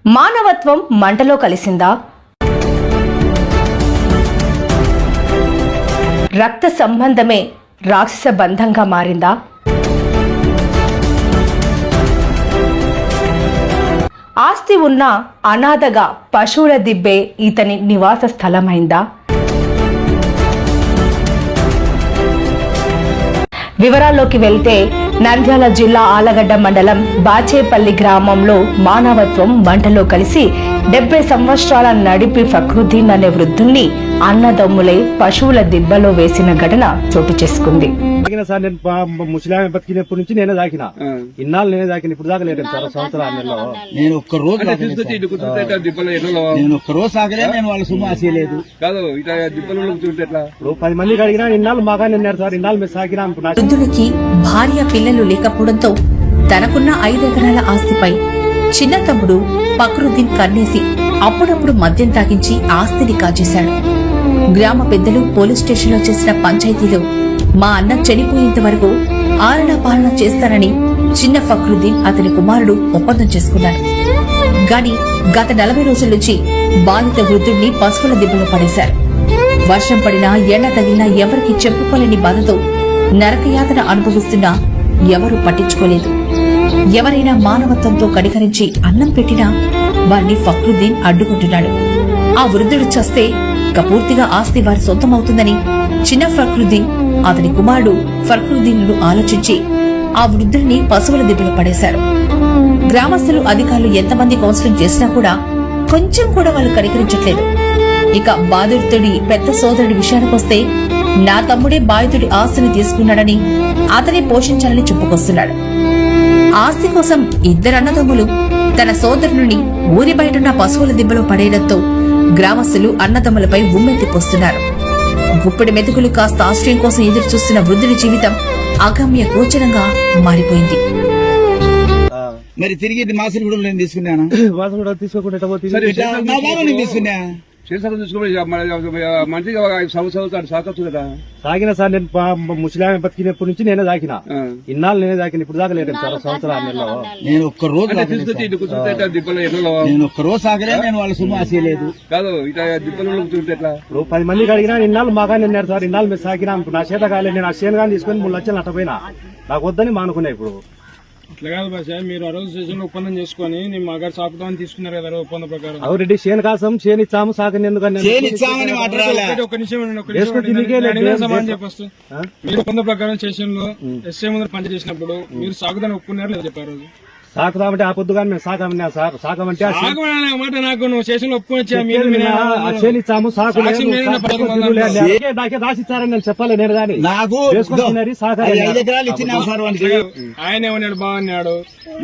మానవత్వం మంటలో కలిసిందా? రక్త సంబంధమే రాక్షస బంధంగా మారిందా? ఆస్తి ఉన్న అనాథగా పశువుల దిబ్బే ఇతని నివాస స్థలమైందా? వివరాల్లోకి వెళ్తే నంద్యాల జిల్లా ఆలగడ్డ మండలం బాచేపల్లి గ్రామంలో మానవత్వం మంటలో కలిసి 70 సంవత్సరాల నడిపి ఫక్రుద్దీన్ అనే వృద్ధుణ్ణి అన్నదమ్ములే పశువుల దిబ్బలో వేసిన ఘటన చోటు చేసుకుంది. సార్ నేను ముసలామె బతికినప్పటి నుంచి నేనే దాకిన ఇన్నాళ్ళు నేనే దాకిన ఇప్పుడు దాకా లేదు సార్ సంవత్సరాలు నేను ఒక్క రోజు సాగలే నేను వాళ్ళ సుమాసేయలేదు కాదు ఇట్లా దిబ్బలు ఇప్పుడు 10 మందికి అడిగినా ఇన్నాళ్ళు మాగా నిన్నారు సార్ ఇన్నాళ్ళు మేము సాగినా. వృద్ధునికి భార్య పిల్లలు లేకపోవడంతో తనకున్న 5 ఎకరాల ఆస్తిపై చిన్న తమ్ముడు ఫక్రుద్దీన్ కన్నేసి అప్పుడప్పుడు మద్యం తాగించి ఆస్తిని కాజేశాడు. గ్రామ పెద్దలు పోలీస్ స్టేషన్లో చేసిన పంచాయతీలో మా అన్న చనిపోయేంత వరకు ఆలనా పాలన చేస్తానని చిన్న ఫక్రుద్దీన్ అతని కుమారుడు ఒప్పందం చేసుకున్నారు. గాని గత 40 రోజుల నుంచి బాధిత వృద్ధుడిని పశువుల దిబ్బలో పడేశారు. వర్షం పడినా ఎండ తగిలినా ఎవరికి చెప్పుకోలేని బాధతో నరకయాతన అనుభవిస్తున్నా ఎవరూ పట్టించుకోలేదు. ఎవరైనా మానవత్వంతో కనికరించి అన్నం పెట్టినా వారిని ఫక్రుద్దీన్ అడ్డుకుంటున్నాడు. ఆ వృద్ధుడు చస్తే ఇక పూర్తిగా ఆస్తి వారి సొంతమవుతుందని చిన్న ఫక్రుద్దీన్ అతని కుమారుడు ఫక్రుద్దీన్లు ఆలోచించి ఆ వృద్ధుడిని పశువుల దిబ్బలో పడేశారు. గ్రామస్తులు అధికారులు ఎంతమంది కౌన్సిలింగ్ చేసినా కూడా కొంచెం కూడా వాళ్ళు కనికరించట్లేదు. ఇక బాధితుడి పెద్ద సోదరుడి విషయానికొస్తే నా తమ్ముడే బాధితుడి ఆస్తిని తీసుకున్నాడని అతనే పోషించాలని చెప్పుకొస్తున్నాడు. ఆస్తి కోసం 2 అన్నదమ్ములు తన సోదరుని ఊరి బయటున్న పశువుల దిబ్బలో పడేయడంతో గ్రామస్తులు అన్నదమ్ములపై ఉమ్మెత్తిపోస్తున్నారు. గుప్పెడి మెతుకులు కాస్త ఆశ్రయం కోసం ఎదురు చూస్తున్న వృద్ధుడి జీవితం అగమ్య గోచరంగా మారిపోయింది. మరి తిరిగి మాసలు కూడా నేను తీసుకున్నాను తీసుకున్నా మంచిగా 5 సంవత్సరాలు సాగొచ్చు కదా. సాగిన సార్ నేను ముసలామె బతికినప్పటి నుంచి నేనే దాకిన ఇన్నాళ్ళు నేనే దాకిన ఇప్పుడు దాకా లేదు సార్ సంవత్సరాలు నేను ఒక్క రోజు నేను ఒక్క రోజు సాగలే నేను వాళ్ళ సుమాసేయలేదు కాదు ఇట్లా దిబ్బలు ఇప్పుడు 10 మందికి అడిగినా ఇన్నాళ్ళు మాగా నిన్నారు సార్ ఇన్నాళ్ళు మేము సాగినా నా చేత కాలేదు. నేను ఆ చేను కానీ తీసుకుని 3 లక్షలు నట్టపోయినా నాకు వద్దని మానుకున్నా. ఇప్పుడు ఇట్లా కాదు భాష, మీరు ఆ రోజు స్టేషన్ ఒప్పందం చేసుకుని నేను మా గారు సాకుతామని తీసుకున్నారు కదా ఒప్పందం ప్రకారం. అవురెడ్డి చేను కాసం చేను ఇచ్చాము సాగని ఎందుకని ఒక నిమిషం చెప్పొచ్చు. మీరు ఒప్పందం ప్రకారం స్టేషన్ లో ఎస్ఐ ముందు పని చేసినప్పుడు మీరు సాగుదాన్ని ఒప్పుకున్నారు లేదా చెప్పారు? సాకుదామంటే ఆ పొద్దుగా మేము సాగమన్నా సార్ సాగమంటే మాట నాకు నువ్వు స్టేషన్ లో ఒప్పుకొచ్చా మీరు ఇచ్చాము సాకు నాకే రాసిచ్చారని నేను చెప్పాలి. నేను కానీ నాకు ఆయన ఏమన్నాడు బాగున్నాడు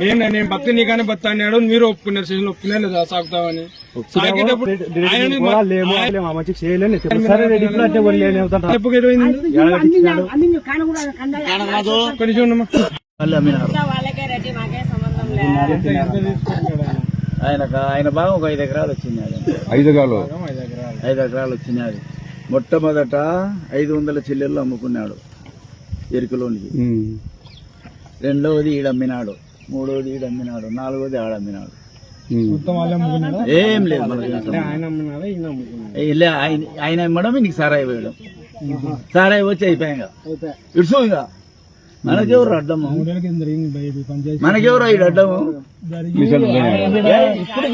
నేను భక్తి నీకానే భక్తి అన్నాడు మీరు ఒప్పుకున్నారు స్టేషన్ లో ఒప్పుకున్నారు లేదా సాగుతామని. మంచిగా చేయలేదు ఆయన బాగా ఒక 5 ఎకరాలు వచ్చింది. 5 ఎకరాలు వచ్చినాయి. మొట్టమొదట 500 చిల్లెళ్ళు అమ్ముకున్నాడు ఎరుకలోనికి. రెండవది ఈడమ్మినాడు, మూడవది ఈడమ్మినాడు, నాలుగవది ఆడమ్మినాడు. ఏం లేదు ఆయన అమ్మడం ఇంటికి సారాయి వేయడం. సారాయి వచ్చి అయిపోయాక ఇడుసు ఇక మనకెవరు అడ్డము మనకెవరు ఈ అడ్డము ఇప్పుడు